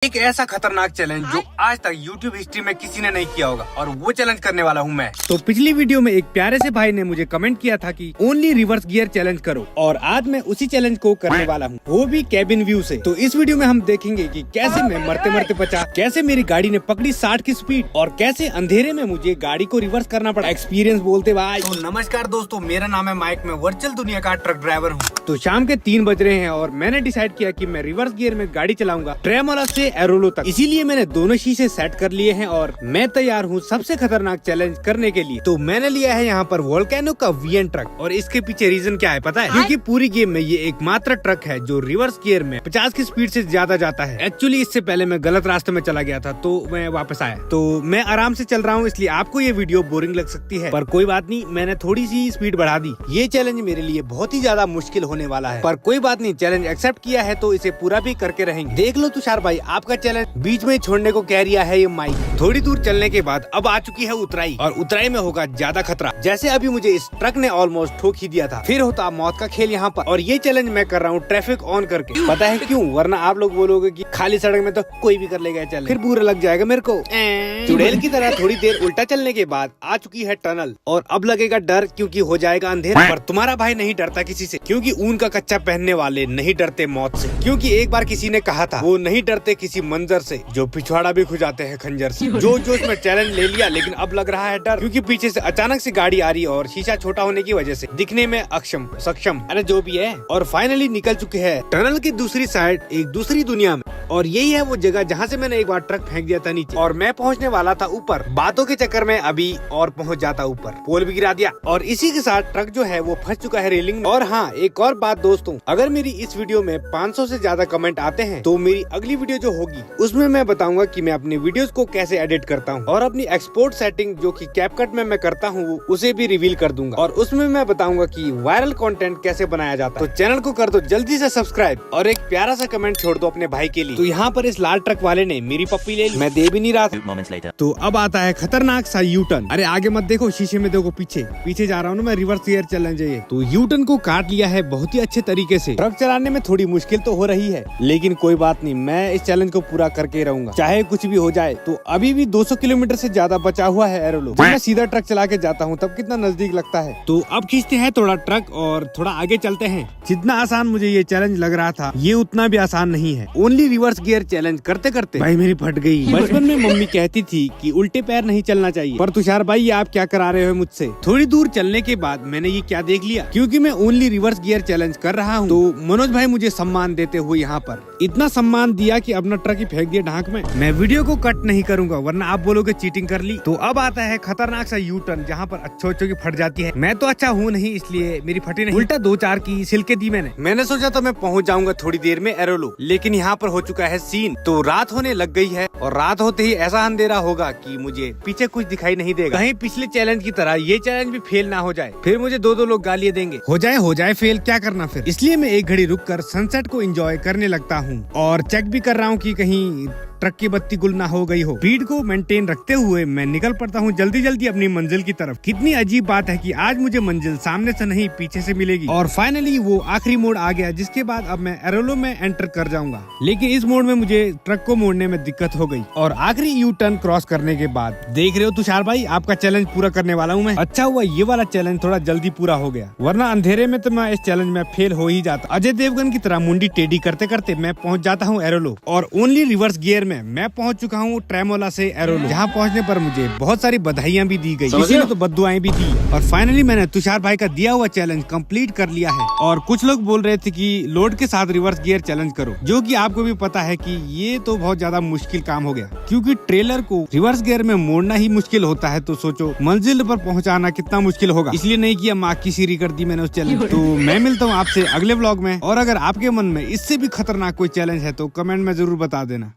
एक ऐसा खतरनाक चैलेंज जो आज तक YouTube हिस्ट्री में किसी ने नहीं किया होगा और वो चैलेंज करने वाला हूँ मैं। तो पिछली वीडियो में एक प्यारे से भाई ने मुझे कमेंट किया था कि ओनली रिवर्स गियर चैलेंज करो और आज मैं उसी चैलेंज को करने वाला हूँ, वो भी कैबिन व्यू से। तो इस वीडियो में हम देखेंगे कि कैसे मैं मरते मरते बचा, कैसे मेरी गाड़ी ने पकड़ी 60 की स्पीड और कैसे अंधेरे में मुझे गाड़ी को रिवर्स करना पड़ा। एक्सपीरियंस बोलते भाई। तो नमस्कार दोस्तों, मेरा नाम है माइक, मैं वर्चुअल दुनिया का ट्रक ड्राइवर हूँ। तो शाम के 3 बज रहे हैं और मैंने डिसाइड किया कि मैं रिवर्स गियर में गाड़ी चलाऊंगा ट्रेमोला से एरोलो तक। इसीलिए मैंने दोनों शीशे सेट कर लिए हैं और मैं तैयार हूँ सबसे खतरनाक चैलेंज करने के लिए। तो मैंने लिया है यहाँ पर वोल्केनो का वीएन ट्रक और इसके पीछे रीजन क्या है पता है? क्योंकि पूरी गेम में ये एकमात्र ट्रक है जो रिवर्स गियर में 50 की स्पीड से ज्यादा जाता है। एक्चुअली इससे पहले मैं गलत रास्ते में चला गया था तो मैं वापस आया। तो मैं आराम से चल रहा हूँ, इसलिए आपको ये वीडियो बोरिंग लग सकती है, पर कोई बात नहीं, मैंने थोड़ी सी स्पीड बढ़ा दी। ये चैलेंज मेरे लिए बहुत ही ज्यादा मुश्किल होने वाला है, पर कोई बात नहीं, चैलेंज एक्सेप्ट किया है तो इसे पूरा भी करके रहेंगे। देख लो तुषार भाई, आपका चैलेंज बीच में छोड़ने को कह रिया है ये माइक। थोड़ी दूर चलने के बाद अब आ चुकी है उतराई और उतराई में होगा ज्यादा खतरा। जैसे अभी मुझे इस ट्रक ने ऑलमोस्ट ठोक ही दिया था, फिर होता मौत का खेल यहाँ पर। और ये चैलेंज मैं कर रहा हूँ ट्रैफिक ऑन करके। पता है क्यों? वरना आप लोग बोलोगे कि खाली सड़क में तो कोई भी कर लेगा चैलेंज, फिर बुरा लग जाएगा मेरे को। चुड़ैल की तरह थोड़ी देर उल्टा चलने के बाद आ चुकी है टनल और अब लगेगा डर क्योंकि हो जाएगा अंधेरा। पर तुम्हारा भाई नहीं डरता किसी से, क्योंकि ऊन का कच्चा पहनने वाले नहीं डरते मौत से। क्योंकि एक बार किसी ने कहा था वो नहीं डरते किसी मंजर से जो पिछवाड़ा भी खुजाते हैं खंजर से। जोश में चैलेंज ले लिया, लेकिन अब लग रहा है डर, क्योंकि पीछे से अचानक से गाड़ी आ रही है और शीशा छोटा होने की वजह से दिखने में अक्षम सक्षम, अरे जो भी है। और फाइनली निकल चुके हैं टनल की दूसरी साइड, एक दूसरी दुनिया में। और यही है वो जगह जहाँ से मैंने एक बार ट्रक फेंक दिया था नीचे और मैं पहुँचने वाला था ऊपर। बातों के चक्कर में अभी और पहुँच जाता ऊपर, पोल भी गिरा दिया और इसी के साथ ट्रक जो है वो फंस चुका है रेलिंग। और हाँ, एक और बात दोस्तों, अगर मेरी इस वीडियो में 500 से ज्यादा कमेंट आते हैं तो मेरी अगली वीडियो जो होगी उसमें मैं बताऊंगा कि मैं अपनी वीडियोस को कैसे एडिट करता हूँ और अपनी एक्सपोर्ट सेटिंग जो कि कैपकट में मैं करता हूँ उसे भी रिवील कर दूंगा। और उसमें मैं बताऊंगा कि वायरल कंटेंट कैसे बनाया जाता है। तो चैनल को कर दो जल्दी से सब्सक्राइब और एक प्यारा सा कमेंट छोड़ दो अपने भाई के लिए। तो यहाँ पर इस लाल ट्रक वाले ने मेरी पप्पी ले ली, मैं दे भी नहीं रहा था। तो अब आता है खतरनाक सा यू टर्न। अरे आगे मत देखो, शीशे में देखो, पीछे जा रहा हूँ ना मैं, रिवर्स गियर चैलेंज है। तो यू टर्न को काट लिया है बहुत ही अच्छे तरीके से। ट्रक चलाने में थोड़ी मुश्किल तो हो रही है, लेकिन कोई बात नहीं, मैं इस चैलेंज को पूरा करके रहूंगा चाहे कुछ भी हो जाए। तो अभी भी 200 किलोमीटर से ज्यादा बचा हुआ है एरोलो। जब मैं सीधा ट्रक चला के जाता हूँ तब कितना नजदीक लगता है। तो अब खींचते हैं थोड़ा ट्रक और थोड़ा आगे चलते हैं। जितना आसान मुझे ये चैलेंज लग रहा था ये उतना भी आसान नहीं है। ओनली रिवर्स गियर चैलेंज करते करते भाई मेरी फट गई। बचपन में मम्मी कहती थी कि उल्टे पैर नहीं चलना चाहिए, पर तुषार भाई ये आप क्या करा रहे हो मुझसे? थोड़ी दूर चलने के बाद मैंने ये क्या देख लिया, क्योंकि मैं ओनली रिवर्स गियर चैलेंज कर रहा हूँ तो मनोज भाई मुझे सम्मान देते हुए यहाँ पर इतना सम्मान दिया कि अपना ट्रक ही फेंक दिया ढांक में। मैं वीडियो को कट नहीं करूंगा वरना आप बोलोगे चीटिंग कर ली। तो अब आता है खतरनाक सा यू टर्न जहाँ पर अच्छो की फट जाती है। मैं तो अच्छा हूँ नहीं इसलिए मेरी फटी नहीं, उल्टा 2-4 की सिलके दी मैंने सोचा था मैं पहुँच जाऊंगा थोड़ी देर में एरोलो, लेकिन यहाँ पर हो चुका है सीन। तो रात होने लग गई है और रात होते ही ऐसा अंधेरा होगा कि मुझे पीछे कुछ दिखाई नहीं देगा। कहीं पिछले चैलेंज की तरह ये चैलेंज भी फेल ना हो जाए, फिर मुझे 2 लोग गालियाँ देंगे। हो जाए फेल, क्या करना फिर। इसलिए मैं एक घड़ी रुक कर सनसेट को एंजॉय करने लगता हूँ और चेक भी कर रहा हूँ कि कहीं ट्रक की बत्ती गुल ना हो गई हो। स्पीड को मेंटेन रखते हुए मैं निकल पड़ता हूँ जल्दी अपनी मंजिल की तरफ। कितनी अजीब बात है कि आज मुझे मंजिल सामने से नहीं पीछे से मिलेगी। और फाइनली वो आखिरी मोड़ आ गया जिसके बाद अब मैं एरोलो में एंटर कर जाऊंगा, लेकिन इस मोड़ में मुझे ट्रक को मोड़ने में दिक्कत हो गई। और आखिरी यू टर्न क्रॉस करने के बाद देख रहे हो तुषार भाई, आपका चैलेंज पूरा करने वाला हूँ मैं। अच्छा हुआ ये वाला चैलेंज थोड़ा जल्दी पूरा हो गया, वरना अंधेरे में तो मैं इस चैलेंज में फेल हो ही जाता। अजय देवगन की तरह मुंडी टेढ़ी करते करते मैं पहुँच जाता हूँ एरोलो और ओनली रिवर्स गियर में मैं पहुँच हूँ ट्रेमोला से एरोलो, जहाँ पहुँचने पर मुझे बहुत सारी बधाइयाँ भी दी गई, किसी ने तो बद्दुआएं भी दी। और फाइनली मैंने तुषार भाई का दिया हुआ चैलेंज कंप्लीट कर लिया है। और कुछ लोग बोल रहे थे कि लोड के साथ रिवर्स गियर चैलेंज करो, जो कि आपको भी पता है कि ये तो बहुत ज्यादा मुश्किल काम हो गया, क्योंकि ट्रेलर को रिवर्स गियर में मोड़ना ही मुश्किल होता है। तो सोचो मंजिल पर पहुँचाना कितना मुश्किल होगा, इसलिए नहीं किया, माँ की सीरी कर दी मैंने उस चैलेंज। तो मैं मिलता हूँ आपसे अगले व्लॉग में, और अगर आपके मन में इससे भी खतरनाक कोई चैलेंज है तो कमेंट में जरूर बता देना।